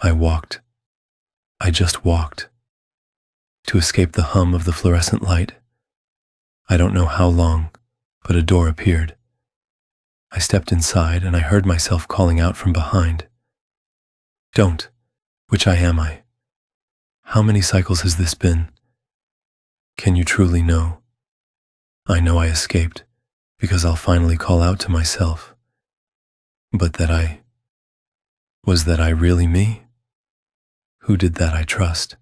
I walked. I just walked. To escape the hum of the fluorescent light. I don't know how long, but a door appeared. I stepped inside and I heard myself calling out from behind. Don't. Which am I? How many cycles has this been? Can you truly know? I know I escaped, because I'll finally call out to myself. But was that I really me? Who did that I trust?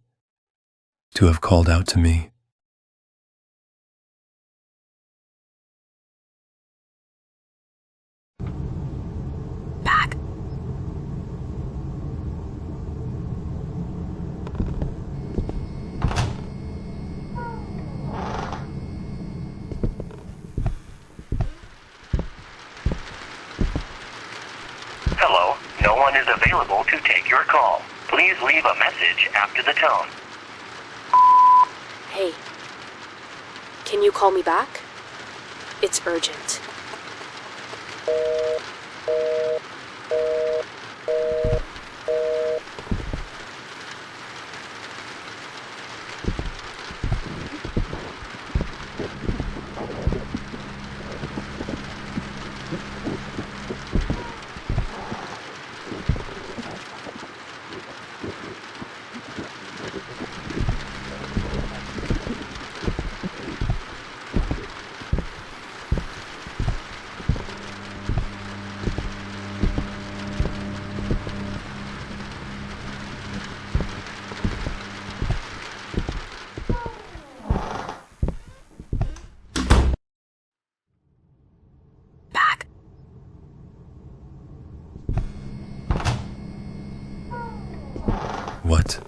To have called out to me. Back. Hello, no one is available to take your call. Please leave a message after the tone. Hey, can you call me back? It's urgent. Back. What?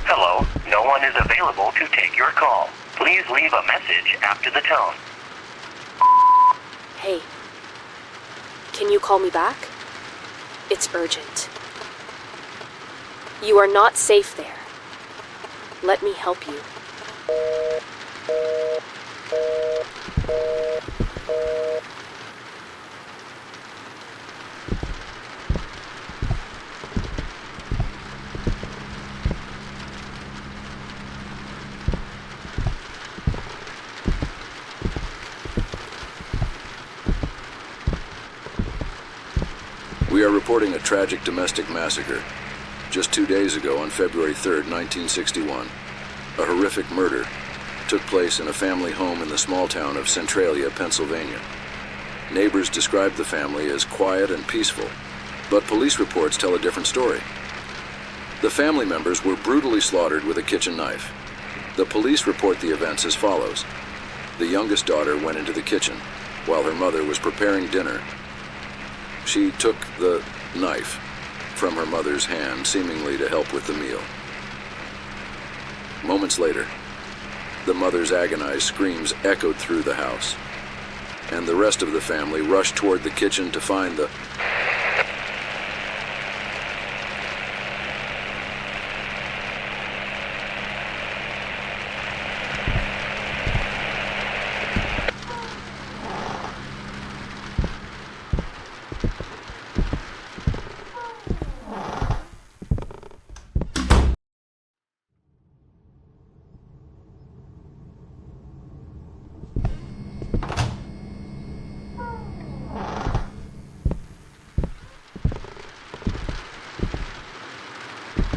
Hello, no one is available to take your call. Please leave a message after the tone. Hey, can you call me back? It's urgent. You are not safe there. Let me help you. We are reporting a tragic domestic massacre. Just 2 days ago, on February 3rd, 1961, a horrific murder took place in a family home in the small town of Centralia, Pennsylvania. Neighbors described the family as quiet and peaceful, but police reports tell a different story. The family members were brutally slaughtered with a kitchen knife. The police report the events as follows. The youngest daughter went into the kitchen while her mother was preparing dinner. She took the knife from her mother's hand, seemingly to help with the meal. Moments later, the mother's agonized screams echoed through the house, and the rest of the family rushed toward the kitchen to find the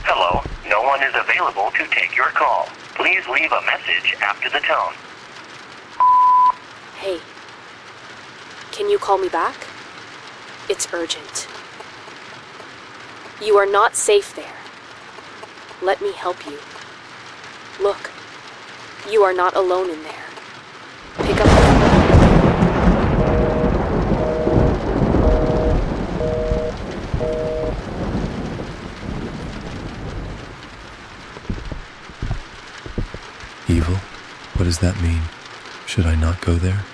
Hello, no one is available to take your call. Please leave a message after the tone. Hey, can you call me back? It's urgent. You are not safe there. Let me help you. Look, you are not alone in there. Pick up the phone. Evil? What does that mean? Should I not go there?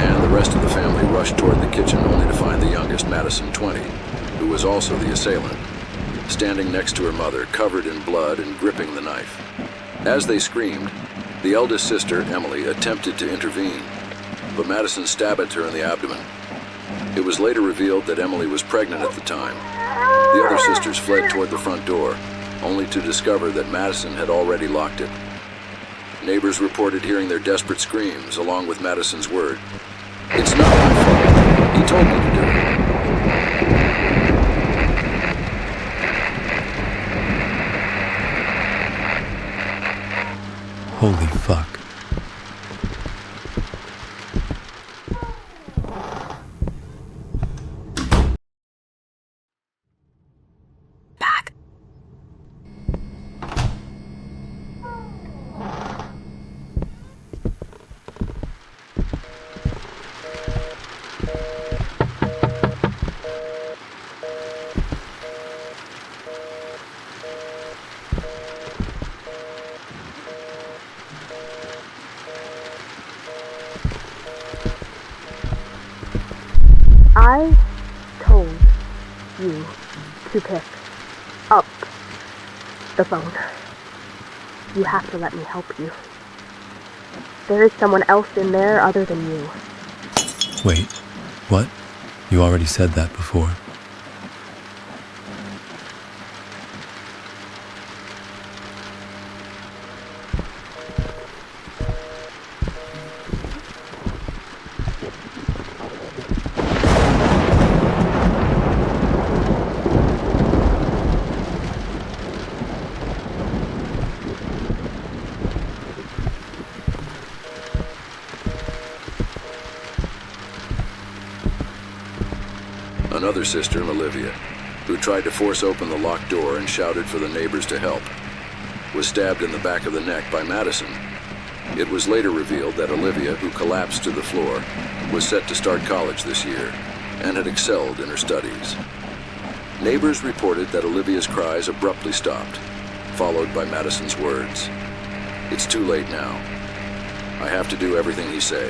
and the rest of the family rushed toward the kitchen only to find the youngest, Madison, 20, who was also the assailant, standing next to her mother, covered in blood and gripping the knife. As they screamed, the eldest sister, Emily, attempted to intervene, but Madison stabbed her in the abdomen. It was later revealed that Emily was pregnant at the time. The other sisters fled toward the front door, only to discover that Madison had already locked it. Neighbors reported hearing their desperate screams, along with Madison's word, "It's not my fault. He told me to do it." Holy fuck. Back. I told you to pick up the phone. You have to let me help you. There is someone else in there other than you. Wait, what? You already said that before. Another sister, Olivia, who tried to force open the locked door and shouted for the neighbors to help, was stabbed in the back of the neck by Madison. It was later revealed that Olivia, who collapsed to the floor, was set to start college this year and had excelled in her studies. Neighbors reported that Olivia's cries abruptly stopped, followed by Madison's words, "It's too late now. I have to do everything he say."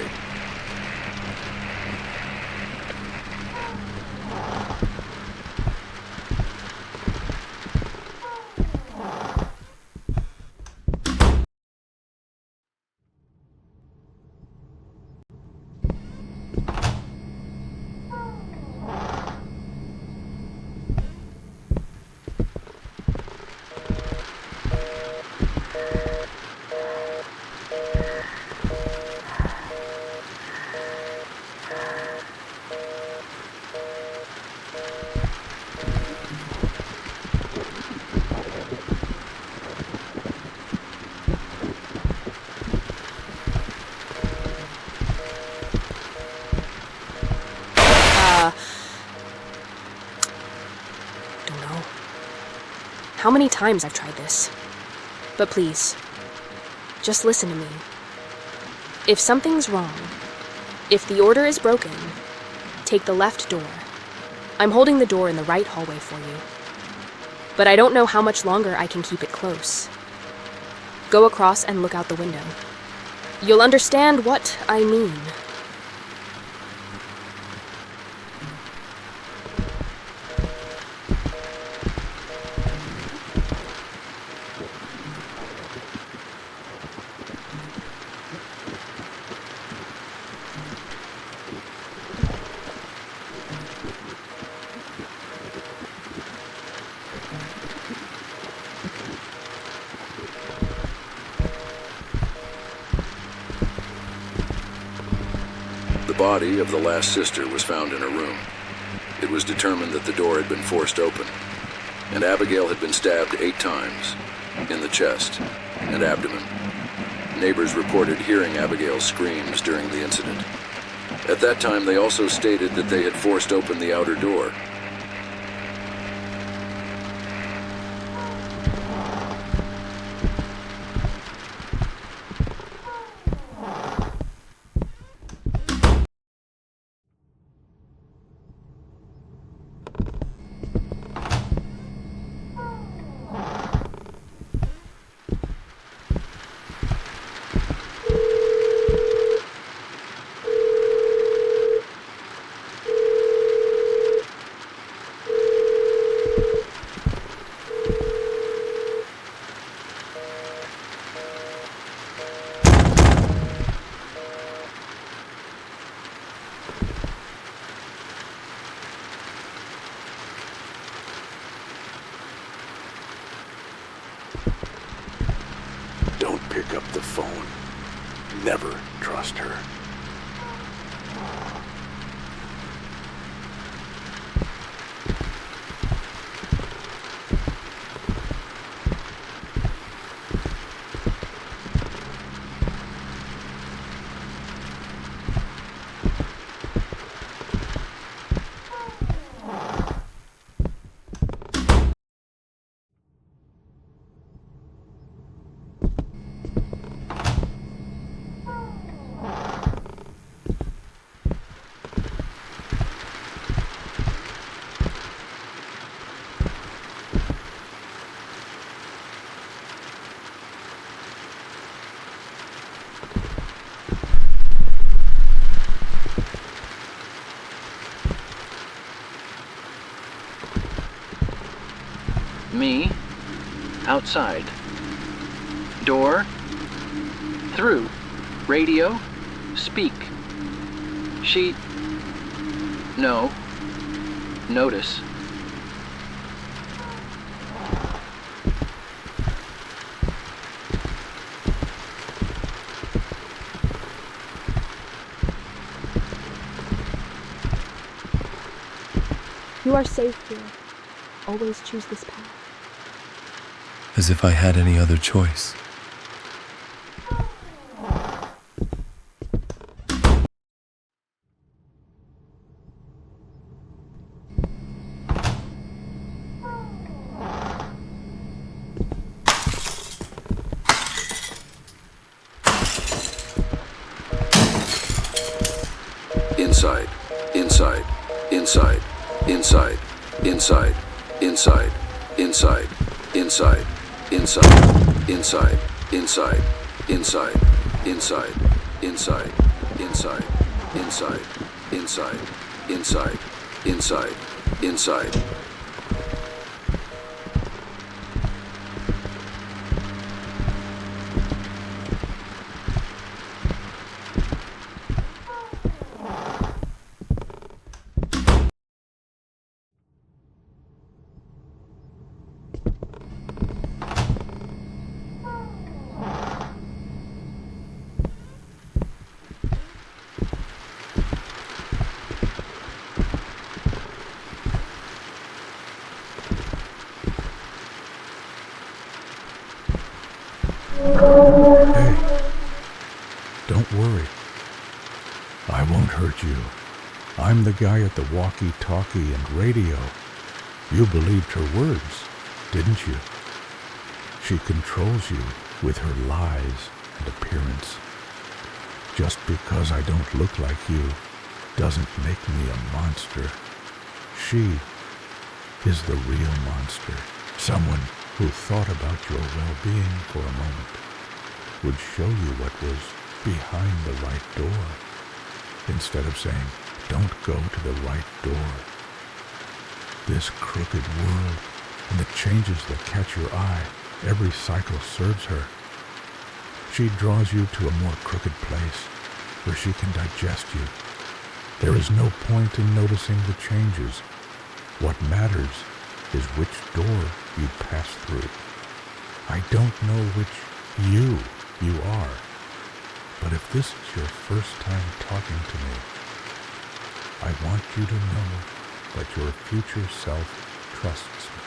Don't know. How many times I've tried this. But please, just listen to me. If something's wrong, if the order is broken, take the left door. I'm holding the door in the right hallway for you. But I don't know how much longer I can keep it close. Go across and look out the window. You'll understand what I mean. The body of the last sister was found in her room. It was determined that the door had been forced open, and Abigail had been stabbed 8 times, in the chest and abdomen. Neighbors reported hearing Abigail's screams during the incident. At that time, they also stated that they had forced open the outer door. pick up the phone. Never trust her. Me, outside. Door, through. Radio, speak. She, no. Notice. You are safe here. Always choose this path. As if I had any other choice. Inside, inside, inside, inside, inside, inside, inside, inside, inside, inside, inside, inside, inside, inside, inside, inside, inside, inside, inside, inside. Hey, don't worry. I won't hurt you. I'm the guy at the walkie-talkie and radio. You believed her words, didn't you? She controls you with her lies and appearance. Just because I don't look like you doesn't make me a monster. She is the real monster. Someone who thought about your well-being for a moment would show you what was behind the right door, instead of saying, don't go to the right door. This crooked world and the changes that catch your eye, every cycle serves her. She draws you to a more crooked place where she can digest you. There is no point in noticing the changes. What matters is which door you pass through. I don't know which you are, but if this is your first time talking to me, I want you to know that your future self trusts me.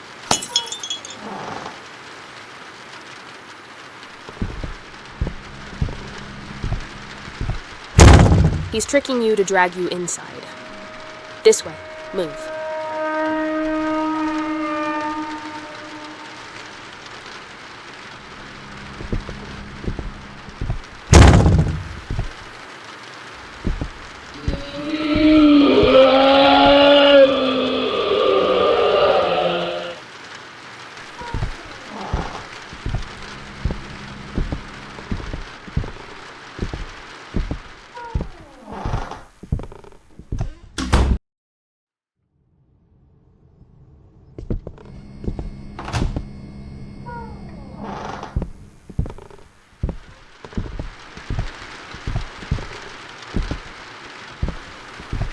He's tricking you to drag you inside. This way. Move.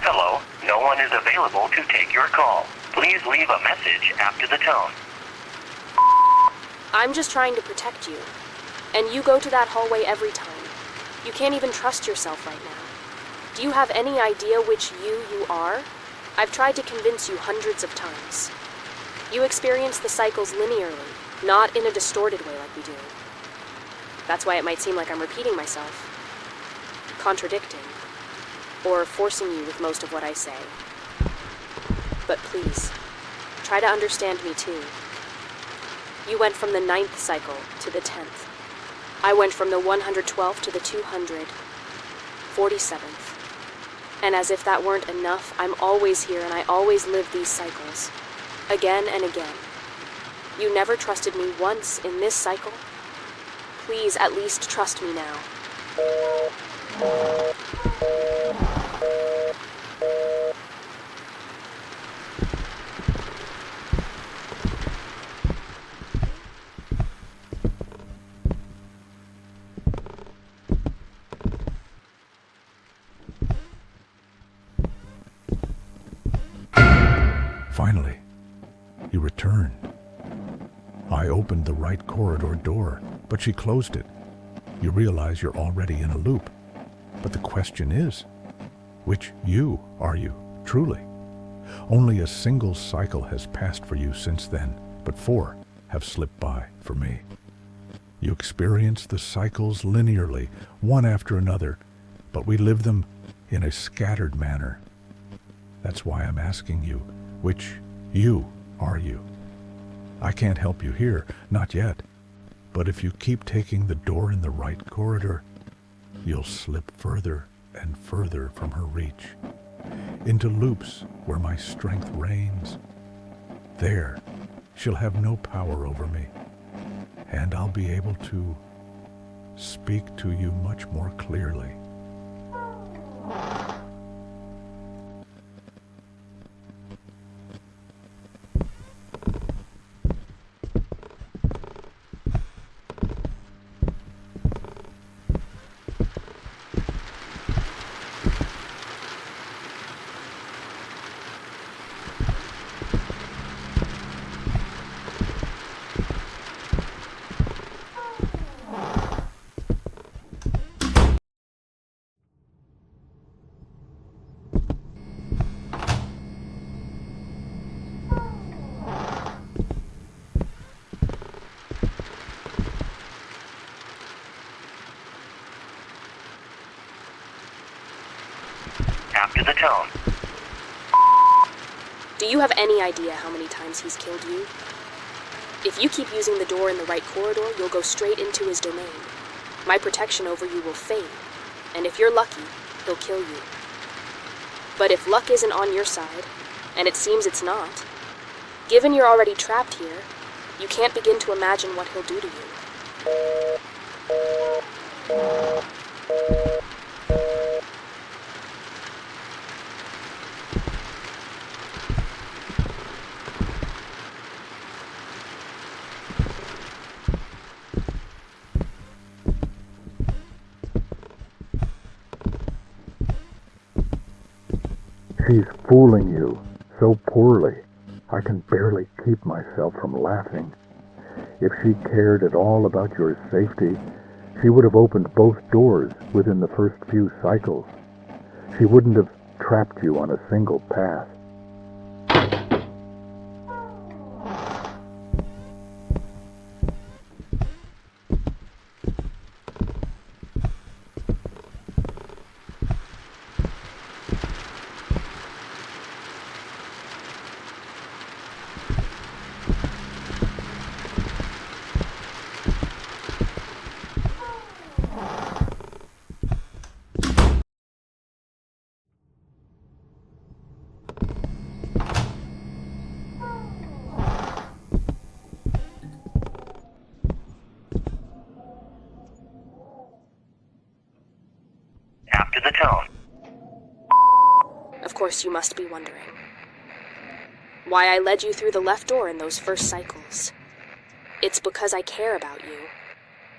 Hello, no one is available to take your call. Please leave a message after the tone. I'm just trying to protect you. And you go to that hallway every time. You can't even trust yourself right now. Do you have any idea which you are? I've tried to convince you hundreds of times. You experience the cycles linearly, not in a distorted way like we do. That's why it might seem like I'm repeating myself, contradicting, or forcing you with most of what I say. But please, try to understand me too. You went from the 9th cycle to the 10th. I went from the 112th to the 247th. And as if that weren't enough, I'm always here and I always live these cycles. Again and again. You never trusted me once in this cycle. Please at least trust me now. Finally, you returned. I opened the right corridor door, but she closed it. You realize you're already in a loop. But the question is, which you are you, truly? Only a single cycle has passed for you since then, but 4 have slipped by for me. You experience the cycles linearly, one after another, but we live them in a scattered manner. That's why I'm asking you, which you are you? I can't help you here, not yet. But if you keep taking the door in the right corridor, you'll slip further and further from her reach, into loops where my strength reigns. There, she'll have no power over me, and I'll be able to speak to you much more clearly. After the tone. Do you have any idea how many times he's killed you? If you keep using the door in the right corridor, you'll go straight into his domain. My protection over you will fade, and if you're lucky, he'll kill you. But if luck isn't on your side, and it seems it's not, given you're already trapped here, you can't begin to imagine what he'll do to you. She's fooling you so poorly, I can barely keep myself from laughing. If she cared at all about your safety, she would have opened both doors within the first few cycles. She wouldn't have trapped you on a single path. After the tone. Of course, you must be wondering why I led you through the left door in those first cycles. It's because I care about you.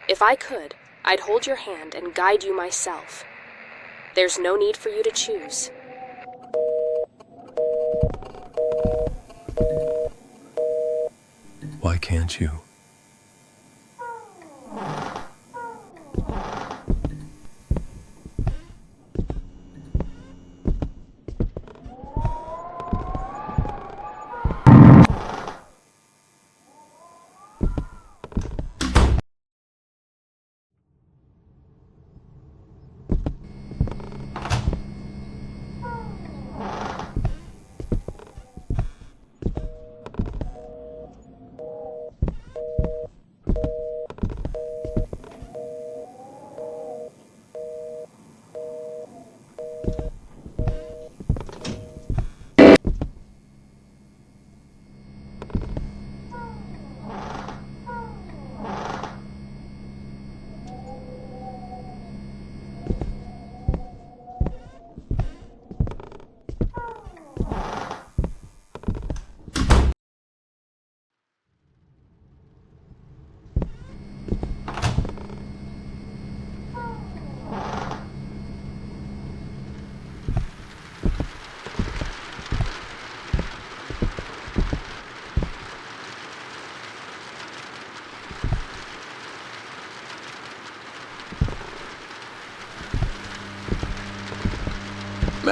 If I could, I'd hold your hand and guide you myself. There's no need for you to choose. Why can't you?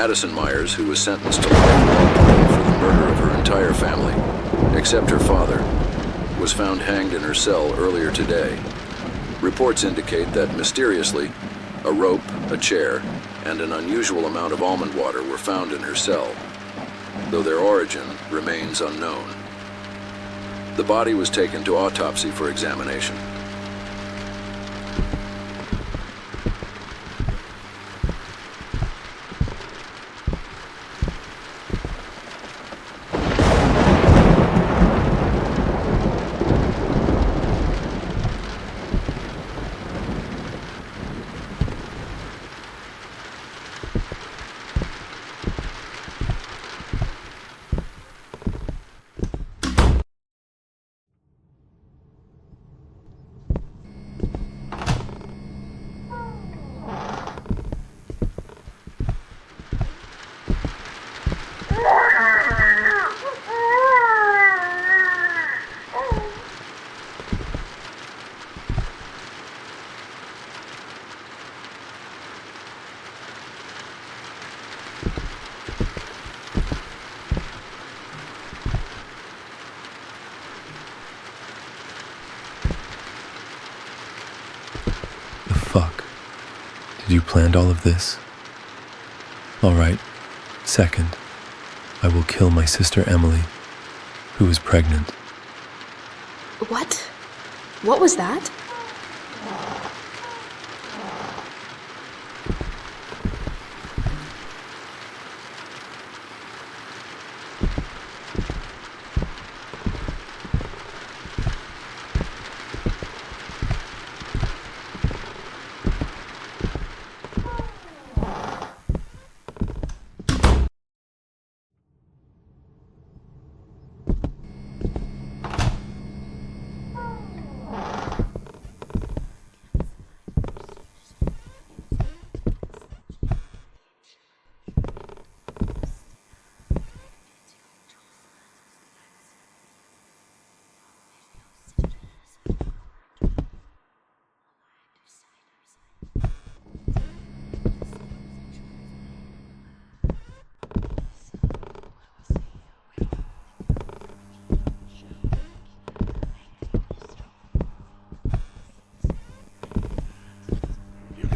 Madison Myers, who was sentenced to life without parole for the murder of her entire family, except her father, was found hanged in her cell earlier today. Reports indicate that, mysteriously, a rope, a chair, and an unusual amount of almond water were found in her cell, though their origin remains unknown. The body was taken to autopsy for examination. The fuck? Did you plan all of this? All right. Second, I will kill my sister Emily, who is pregnant. What? What was that?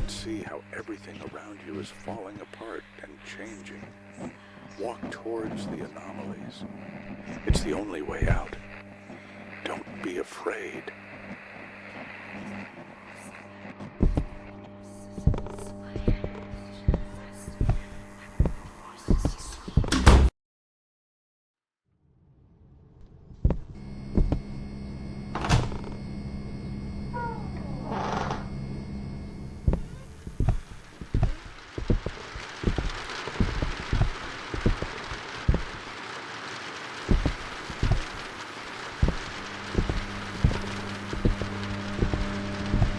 See how everything around you is falling apart and changing. Walk towards the anomalies. It's the only way out. Don't be afraid.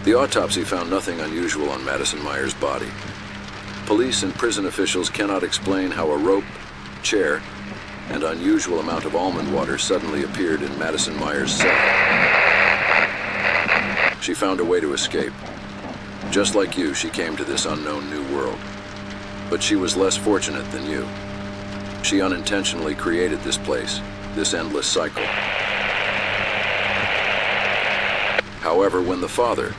The autopsy found nothing unusual on Madison Myers' body. Police and prison officials cannot explain how a rope, chair, and unusual amount of almond water suddenly appeared in Madison Myers' cell. She found a way to escape. Just like you, she came to this unknown new world. But she was less fortunate than you. She unintentionally created this place, this endless cycle. However, when the father,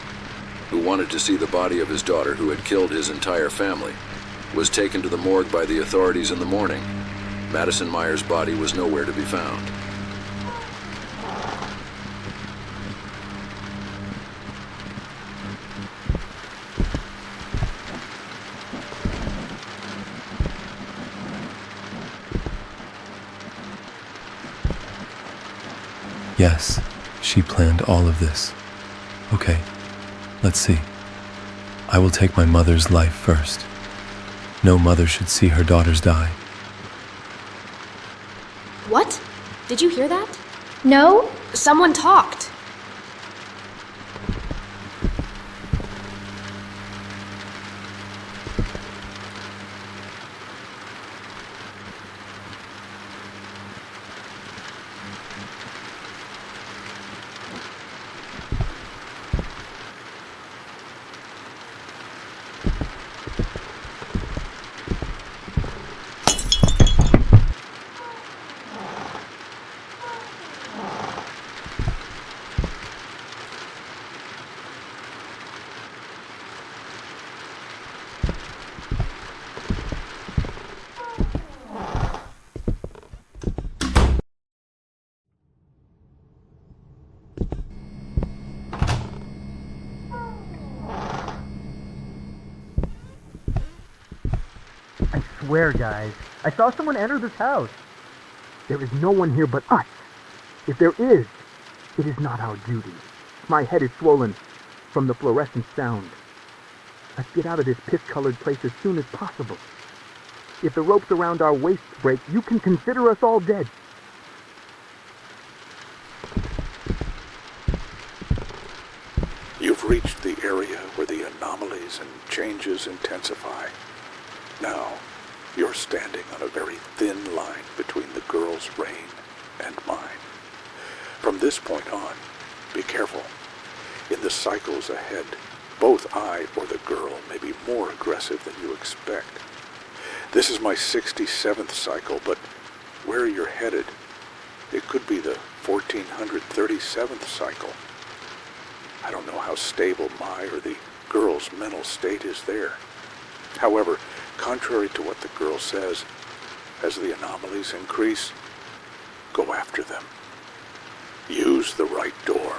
who wanted to see the body of his daughter who had killed his entire family, was taken to the morgue by the authorities in the morning, Madison Myers' body was nowhere to be found. Yes, she planned all of this. Okay, let's see. I will take my mother's life first. No mother should see her daughters die. What? Did you hear that? No? Someone talked. swear, guys, I saw someone enter this house. There is no one here but us. If there is, it is not our duty. My head is swollen from the fluorescent sound. Let's get out of this piss-colored place as soon as possible. If the ropes around our waists break, you can consider us all dead. You've reached the area where the anomalies and changes intensify. Now, you're standing on a very thin line between the girl's reign and mine. From this point on, be careful. In the cycles ahead, both I or the girl may be more aggressive than you expect. This is my 67th cycle, but where you're headed, it could be the 1437th cycle. I don't know how stable my or the girl's mental state is there. However, contrary to what the girl says, as the anomalies increase, go after them. Use the right door.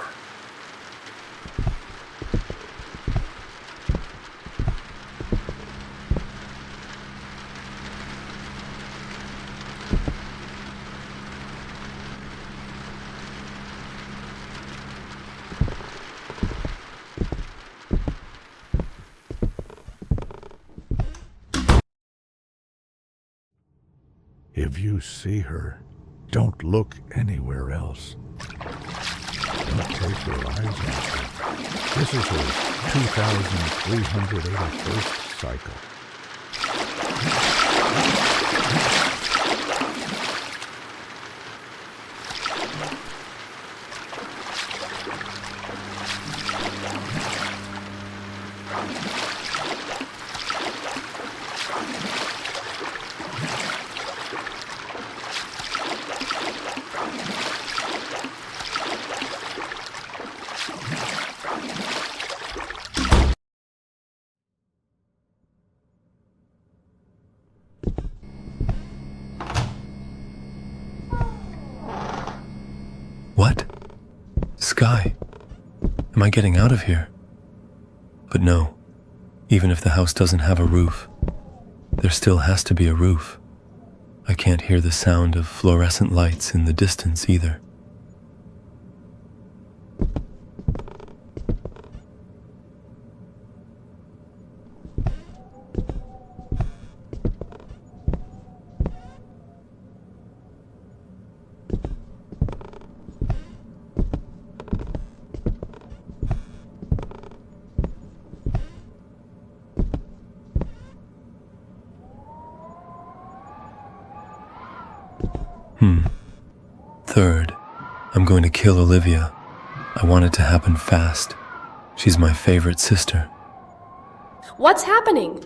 If you see her, don't look anywhere else. Don't take your eyes off her. This is her 2381st cycle. What? Sky? Am I getting out of here? But no, even if the house doesn't have a roof, there still has to be a roof. I can't hear the sound of fluorescent lights in the distance either. Third, I'm going to kill Olivia. I want it to happen fast. She's my favorite sister. What's happening?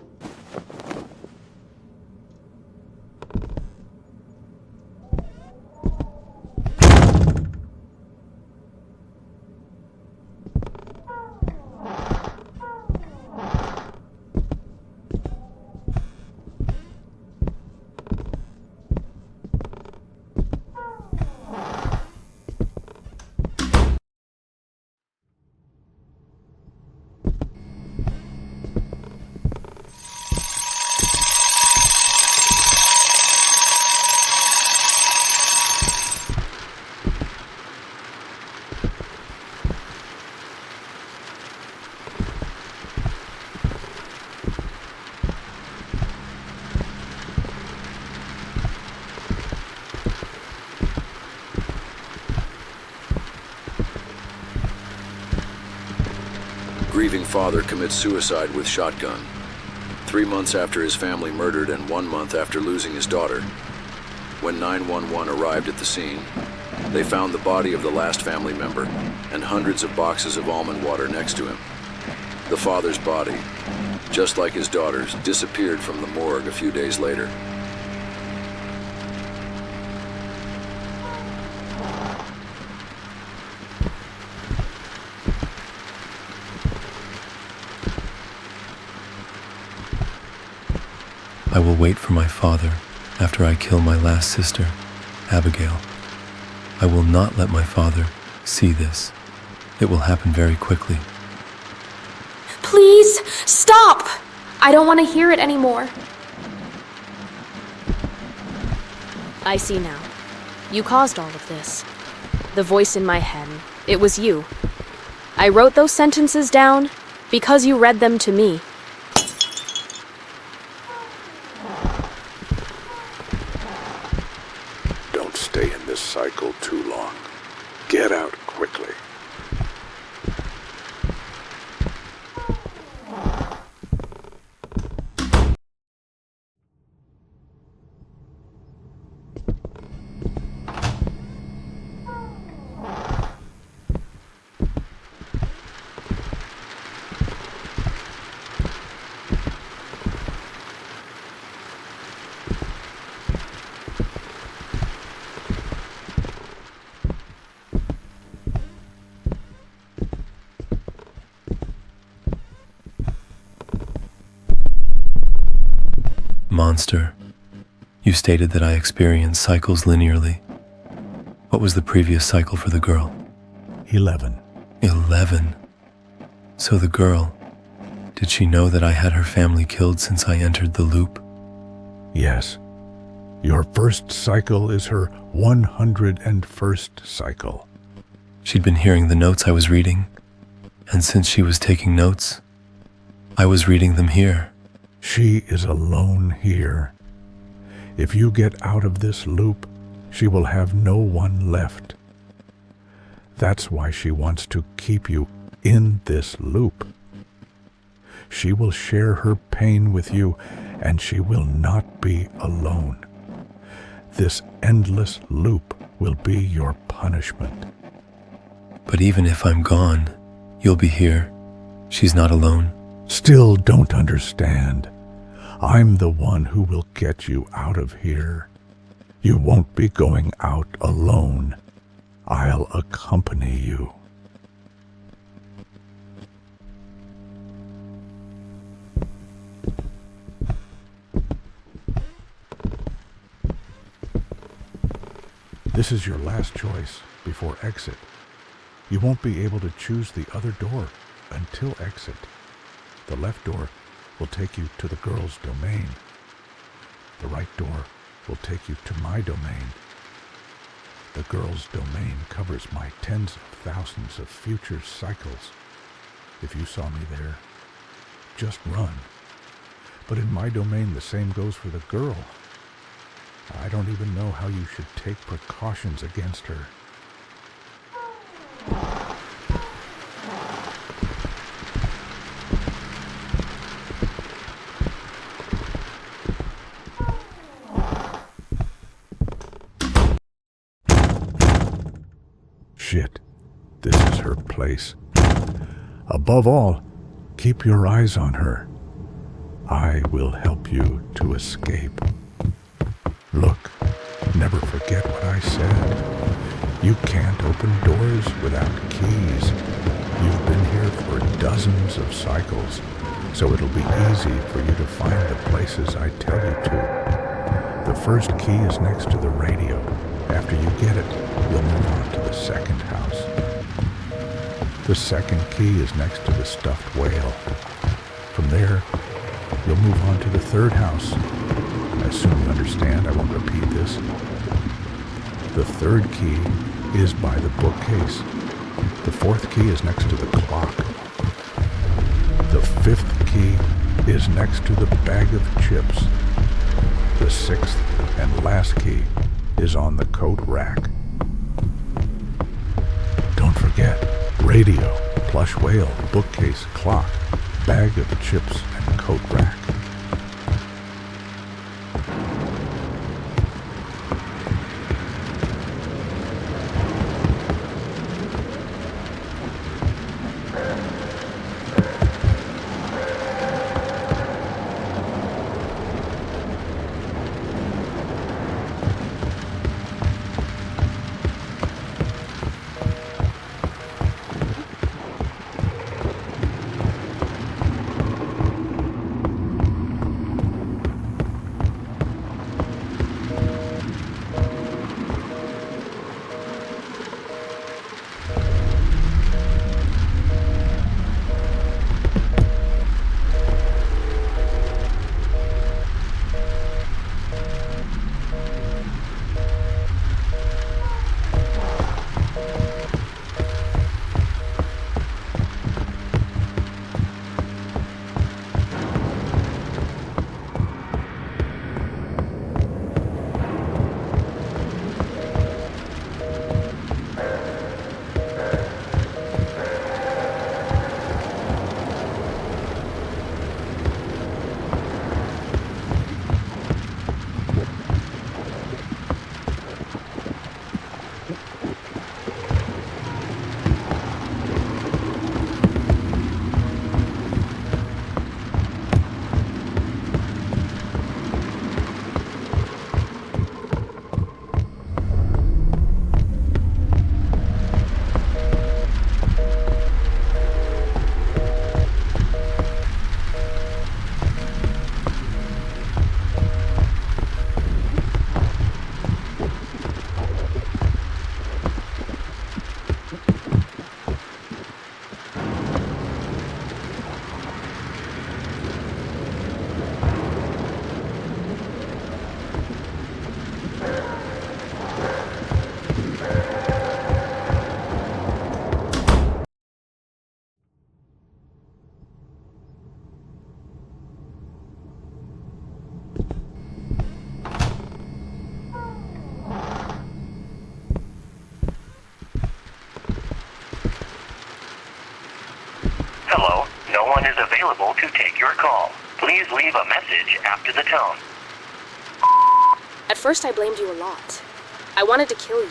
Grieving father commits suicide with shotgun. 3 months after his family murdered and 1 month after losing his daughter. When 911 arrived at the scene, they found the body of the last family member and hundreds of boxes of almond water next to him. The father's body, just like his daughter's, disappeared from the morgue a few days later. I will wait for my father after I kill my last sister, Abigail. I will not let my father see this. It will happen very quickly. Please, stop! I don't want to hear it anymore. I see now. You caused all of this. The voice in my head, it was you. I wrote those sentences down because you read them to me. Don't stay in this cycle too long. Get out quickly. Monster, you stated that I experience cycles linearly. What was the previous cycle for the girl? 11. 11. So the girl, did she know that I had her family killed since I entered the loop? Yes. Your first cycle is her 101st cycle. She'd been hearing the notes I was reading, and since she was taking notes, I was reading them here. She is alone here. If you get out of this loop, she will have no one left. That's why she wants to keep you in this loop. She will share her pain with you, and she will not be alone. This endless loop will be your punishment. But even if I'm gone, you'll be here. She's not alone. Still don't understand. I'm the one who will get you out of here. You won't be going out alone. I'll accompany you. This is your last choice before exit. You won't be able to choose the other door until exit. The left door will take you to the girl's domain. The right door will take you to my domain. The girl's domain covers my tens of thousands of future cycles. If you saw me there, just run. But in my domain, the same goes for the girl. I don't even know how you should take precautions against her. Shit, this is her place. Above all, keep your eyes on her. I will help you to escape. Look, never forget what I said. You can't open doors without keys. You've been here for dozens of cycles, so it'll be easy for you to find the places I tell you to. The first key is next to the radio. After you get it, you'll move on to the second house. The second key is next to the stuffed whale. From there, you'll move on to the third house. I assume you understand, I won't repeat this. The third key is by the bookcase. The fourth key is next to the clock. The fifth key is next to the bag of chips. The sixth and last key is on the coat rack. Don't forget, radio, plush whale, bookcase, clock, bag of chips, and coat rack. is available to take your call. Please leave a message after the tone. At first I blamed you a lot. I wanted to kill you.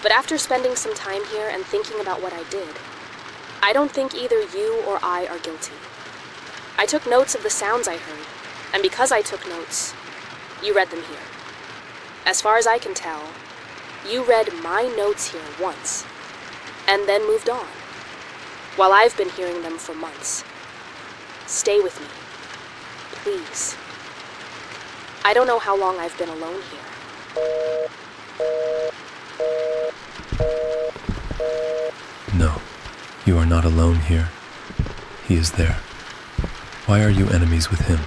But after spending some time here and thinking about what I did, I don't think either you or I are guilty. I took notes of the sounds I heard, and because I took notes, you read them here. As far as I can tell, you read my notes here once, and then moved on, while I've been hearing them for months. Stay with me, please. I don't know how long I've been alone here. No, you are not alone here. He is there. Why are you enemies with him?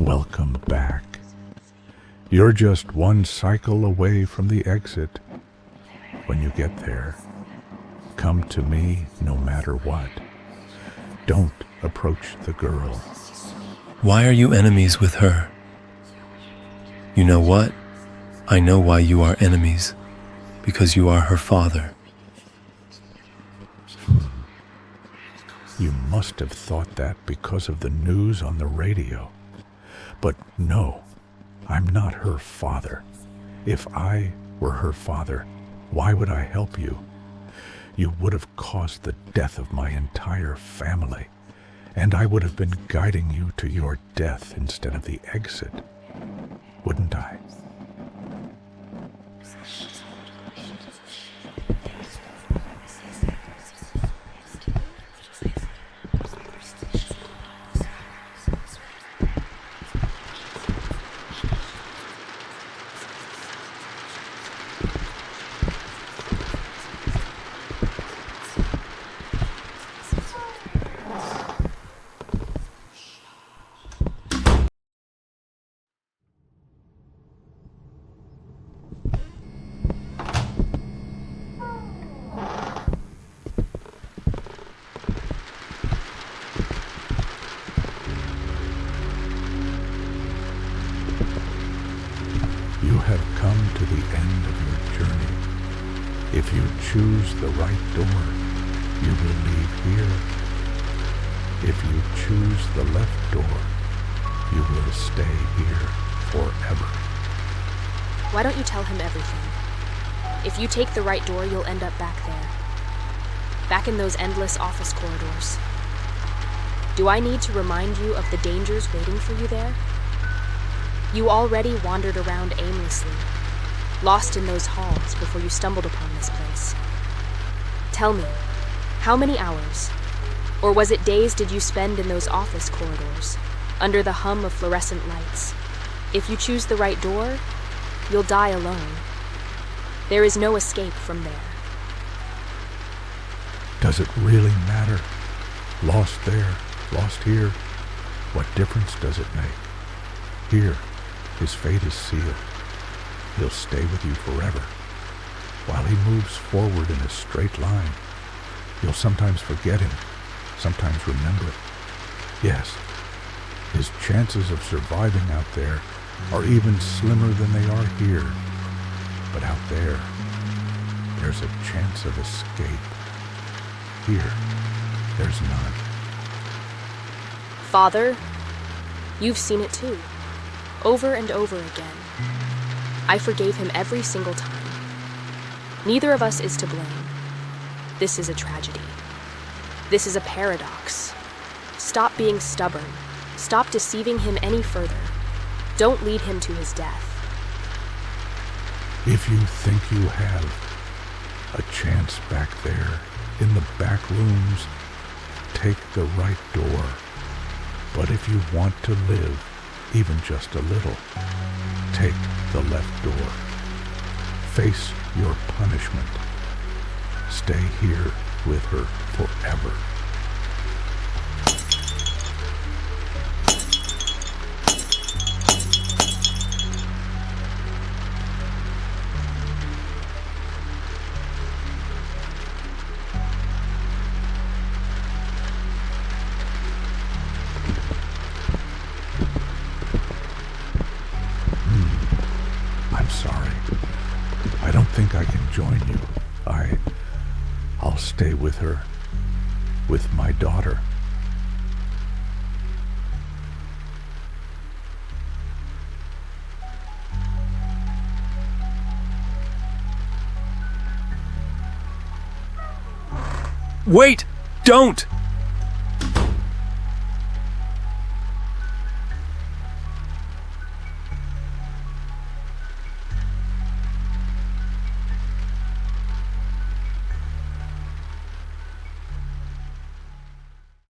Welcome back. You're just one cycle away from the exit. When you get there, come to me no matter what. Don't approach the girl. Why are you enemies with her? You know what? I know why you are enemies. Because you are her father. You must have thought that because of the news on the radio. But no, I'm not her father. If I were her father, why would I help you? You would have caused the death of my entire family, and I would have been guiding you to your death instead of the exit, wouldn't I? You have come to the end of your journey. If you choose the right door, you will leave here. If you choose the left door, you will stay here forever. Why don't you tell him everything? If you take the right door, you'll end up back there. Back in those endless office corridors. Do I need to remind you of the dangers waiting for you there? You already wandered around aimlessly, lost in those halls before you stumbled upon this place. Tell me, how many hours, or was it days did you spend in those office corridors, under the hum of fluorescent lights? If you choose the right door, you'll die alone. There is no escape from there. Does it really matter? Lost there, lost here. What difference does it make? Here, his fate is sealed. He'll stay with you forever. While he moves forward in a straight line, you'll sometimes forget him, sometimes remember it. Yes, his chances of surviving out there are even slimmer than they are here. But out there, there's a chance of escape. Here, there's none. Father, you've seen it too. Over and over again. I forgave him every single time. Neither of us is to blame. This is a tragedy. This is a paradox. Stop being stubborn. Stop deceiving him any further. Don't lead him to his death. If you think you have, a chance back there in the back rooms. Take the right door. But if you want to live, even just a little, take the left door. Face your punishment. Stay here with her forever. I'm sorry. I don't think I can join you. I'll stay with her, with my daughter. Wait! Don't!